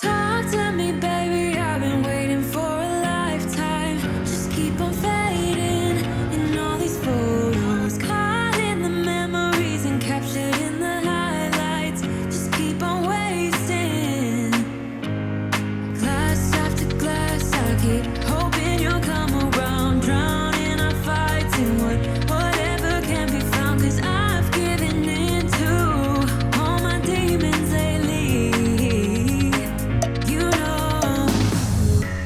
Talk to me, baby. I've been waiting for a lifetime. Just keep on fading in all these photos, caught in the memories and captured in the highlights. Just keep on wasting glass after glass. I keep hoping you'll come around, drowning our fights in whatever can be found. 'Cause I've given in to all my demons lately. You know,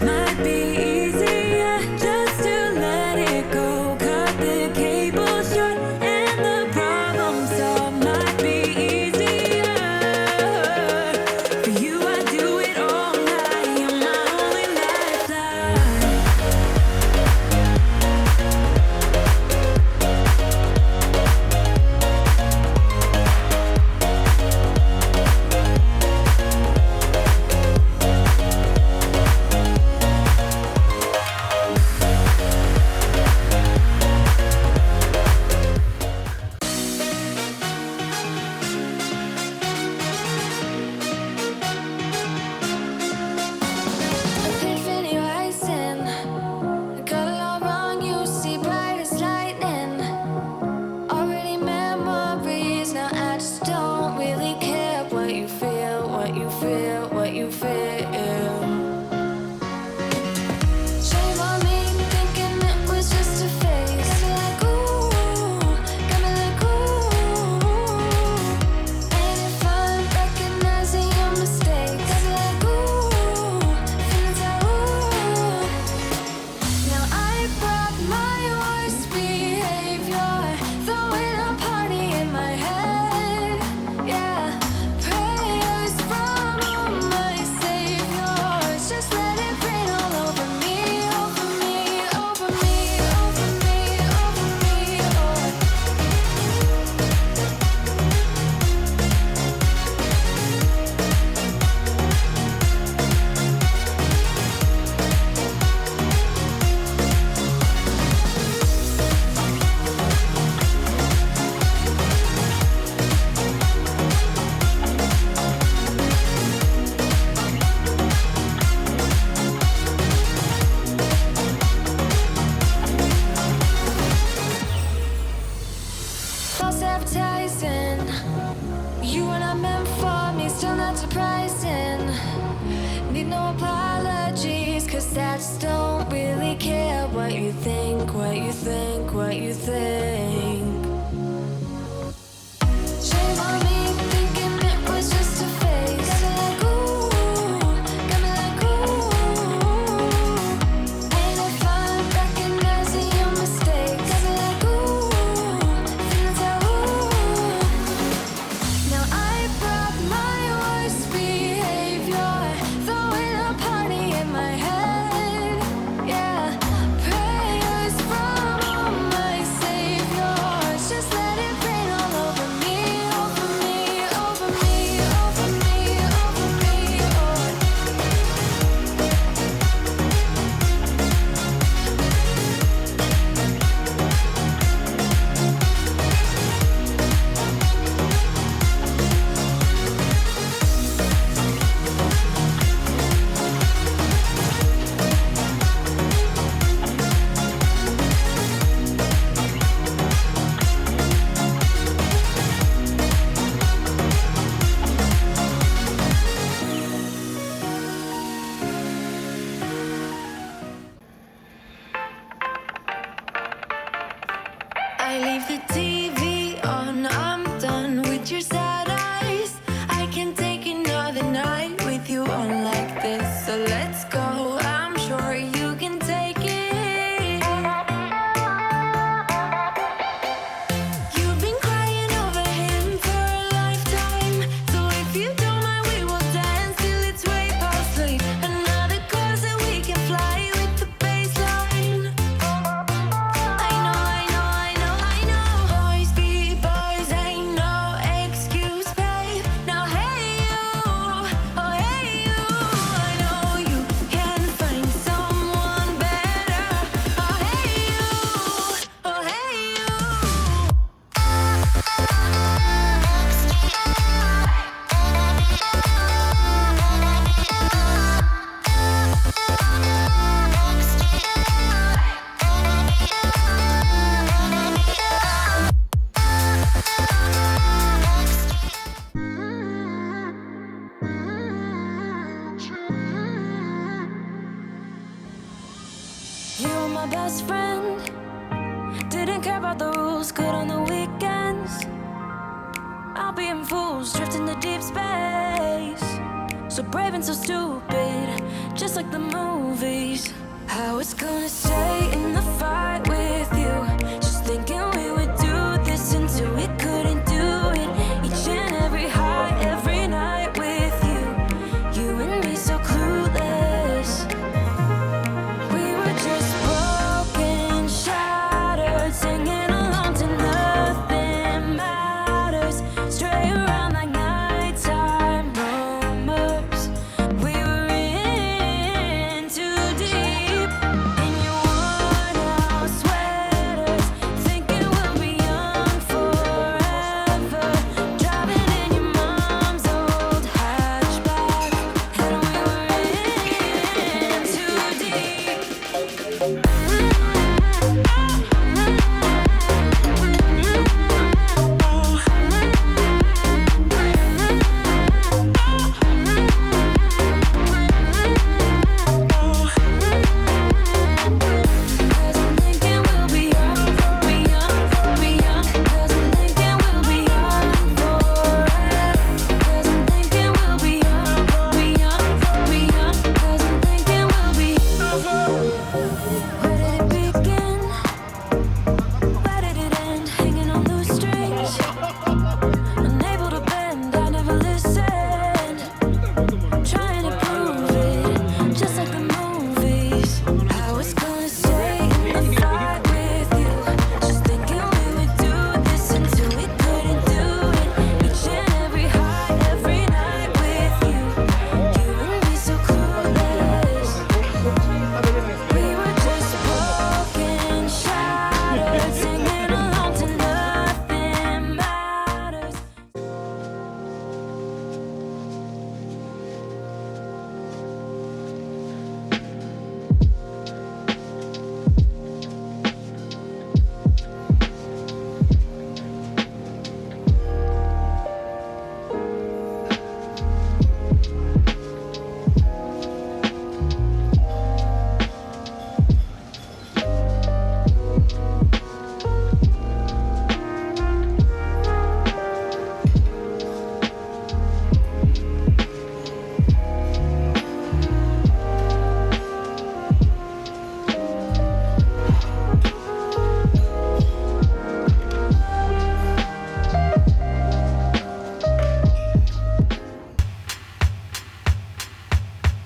might be easier just to let it go. Cut the cable short and the problem solved. Might be easier for you. I do it all night. You're my only lifeline. Epiphany rising. Got it all wrong, you see bright as lightning. Already memories, now I just don't really care what you feel, what you feel, what you feel. Shame on me, thinking it was just a phase. Got me like ooh, got me like ooh. And if I'm recognizing your mistakes, got me like ooh, feeling so ooh. Now I brought my worst behavior, throwing a party in my head. Yeah, prayers from my saviors. Just let it rain all over me, over me, over me, over me, over me. Self-advertising, you were not meant for me, still not surprising. Need no apologies, 'cause I just don't really care what you think, what you think, what you think. Shame on me, thinking it was just a phase. Got me like ooh, got me like ooh. And if I'm recognizing your mistakes, got me like ooh, feeling so ooh. Now I brought my worst behavior, throwing a party in my head. Yeah, prayers from my saviors. Just let it rain all over me, over me, over me, over me, over me. I leave the TV on, I'm done with your sad eyes. I can't take another night with you on like this. So let's go, I'm sure you can take it. You've been crying over him for a lifetime. So if you don't mind, we will dance till it's way past late. Another course that we can fly with the baseline. I know, I know, I know, I know. Boy, my best friend. Didn't care about the rules, good on the weekends. I'll be in fools, drifting to deep space. So brave and so stupid, just like the movies. I was gonna stay in the fight with you, just thinking we would do this until we couldn't do it. Each and every high, every night with you, you and me so clueless. We were just broken, shattered, singing along to nothing matters. Stray around like nighttime rumors. We were in too deep. In your worn out sweaters, thinking we'll be young forever. Driving in your mom's old hatchback, and we were in too deep. Cause I'm thinking we'll be young, be young, be young. Cause I'm thinking we'll be young forever. Cause I'm thinking we'll be young, be young, be young. Cause I'm thinking we'll be. Where did it begin? Where did it end? Hanging on loose strings, unable to bend. I never listened, trying to prove it, just like the movies. I was gonna stay in the fight with you, just thinking we would do this until we couldn't do it. Each and every high, every night with you, you and me so clueless. We were just broken, shattered, singing along to nothing matters.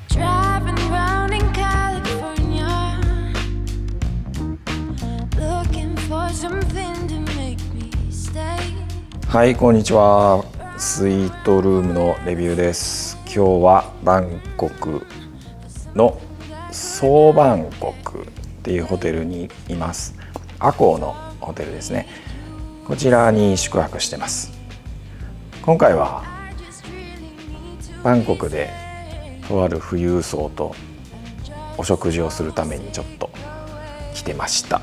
Driving round in California, looking for something to make me stay. はい、こんにちは。スイートルームのレビューです。今日はバンコクのソーバンコクっていうホテルにいます。アコーのホテルですね。こちらに宿泊してます。今回はバンコクでとある富裕層とお食事をするためにちょっと来てました。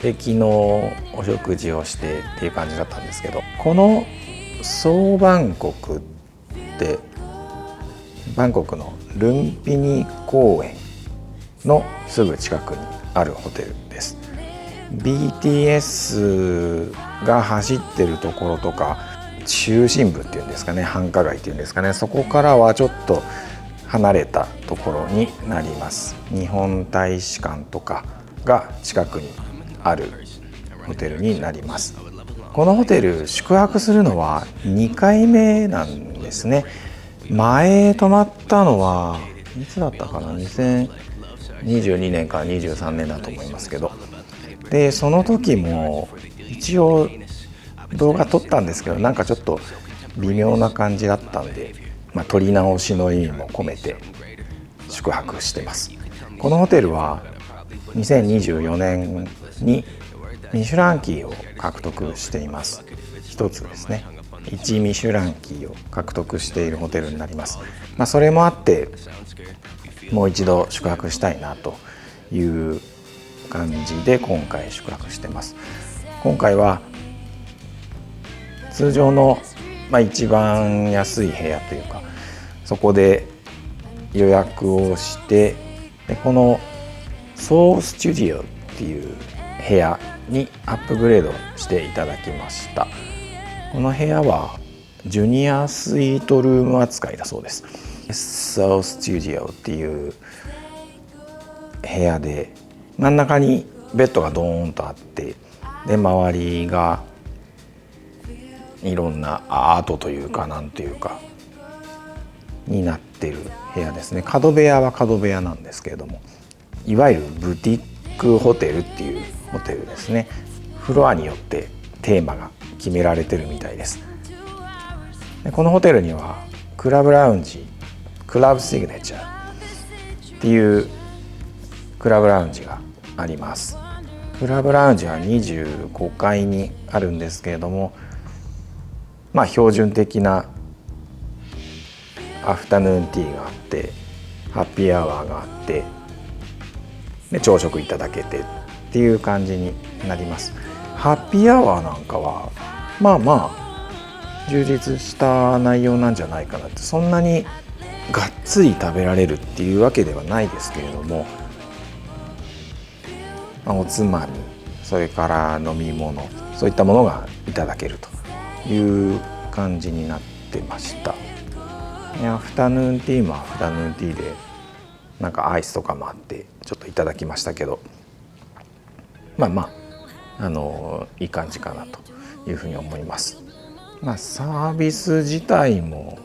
で、昨日お食事をしてっていう感じだったんですけど、このソーバンコクってバンコクのルンピニ公園のすぐ近くにあるホテルです。 BTS が走ってるところとか中心部っていうんですかね、繁華街っていうんですかね、そこからはちょっと離れたところになります。日本大使館とかが近くにあるホテルになります。このホテル宿泊するのは2回目なんですね。前泊まったのはいつだったかな、2022年から23年だと思いますけど、でその時も一応動画撮ったんですけど、なんかちょっと微妙な感じだったんで、撮り直しの意味も込めて宿泊してます。このホテルは2024年にミシュランキーを獲得しています。一つですね、1ミシュランキーを獲得しているホテルになります。それもあってもう一度宿泊したいなという感じで今回宿泊してます。今回は通常の、一番安い部屋というか、そこで予約をして、でこのソースチュディオっていう部屋にアップグレードしていただきました。この部屋はジュニアスイートルーム扱いだそうです。ソースチュディオっていう部屋で真ん中にベッドがドーンとあって、で周りがいろんなアートというかなんていうかになってる部屋ですね。角部屋は角部屋なんですけれども、いわゆるブティックホテルっていうホテルですね。フロアによってテーマが決められてるみたいです。でこのホテルにはクラブラウンジ、クラブシグネチャーっていうクラブラウンジがあります。クラブラウンジは25階にあるんですけれども、標準的なアフタヌーンティーがあって、ハッピーアワーがあって、で朝食いただけてっていう感じになります。ハッピーアワーなんかは充実した内容なんじゃないかなって、そんなにがっつり食べられるっていうわけではないですけれども、おつまみ、それから飲み物、そういったものがいただけるという感じになってました。アフタヌーンティーもアフタヌーンティーでなんかアイスとかもあってちょっといただきましたけど、いい感じかなというふうに思います。サービス自体も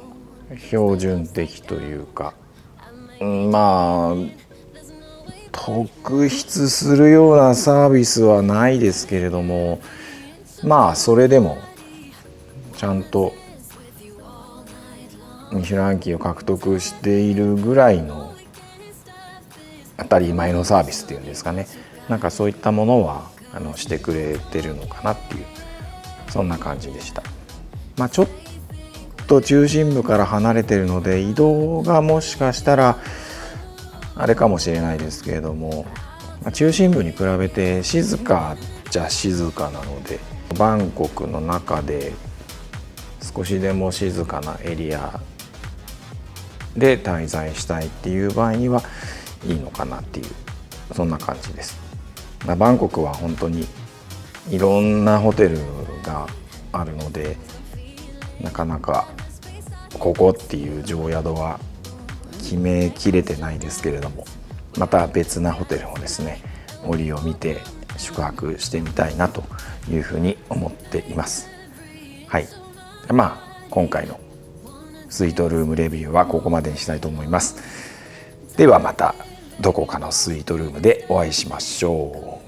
標準的というか、特筆するようなサービスはないですけれども、それでもちゃんとミシュランキーを獲得しているぐらいの当たり前のサービスっていうんですかね、そういったものはしてくれてるのかなっていう、そんな感じでした。ちょっと中心部から離れてるので移動がもしかしたらあれかもしれないですけれども、中心部に比べて静かじゃ静かなので、バンコクの中で少しでも静かなエリアで滞在したいっていう場合にはいいのかなっていう、そんな感じです。バンコクは本当にいろんなホテルがあるので、なかなかここっていう定宿は決めきれてないですけれども、また別なホテルもですね、折を見て宿泊してみたいなというふうに思っています。はい、今回のスイートルームレビューはここまでにしたいと思います。ではまたどこかのスイートルームでお会いしましょう。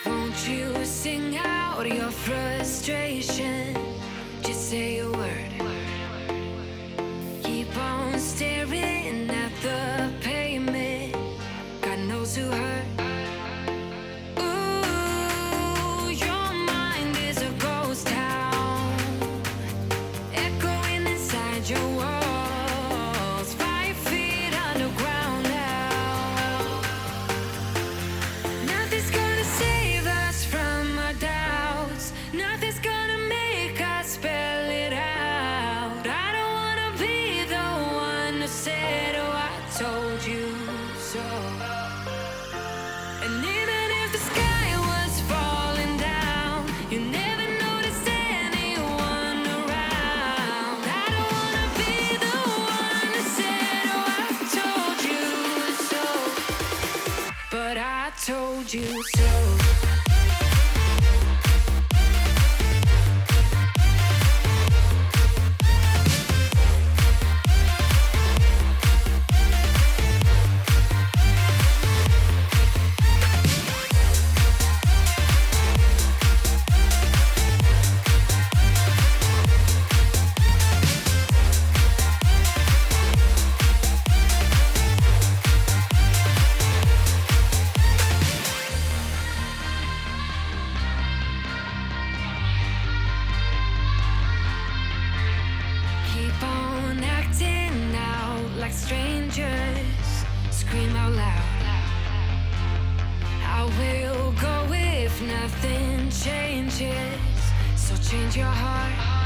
Won't you sing out your frustration? Just say a word. Keep on staring at the pavement. God knows who hurt. Ooh, your mind is a ghost town, echoing inside your walls. 5 feet underground now. Nothing's gonna save us from our doubts. Nothing's gonna make us spell it out. I don't wanna be the one who said, oh, I told you so. And even if the sky was falling down, you never noticed anyone around. I don't wanna be the one who said, oh, I told you so. But I told you so. Keep on acting out like strangers. Scream out loud. I will go if nothing changes. So change your heart.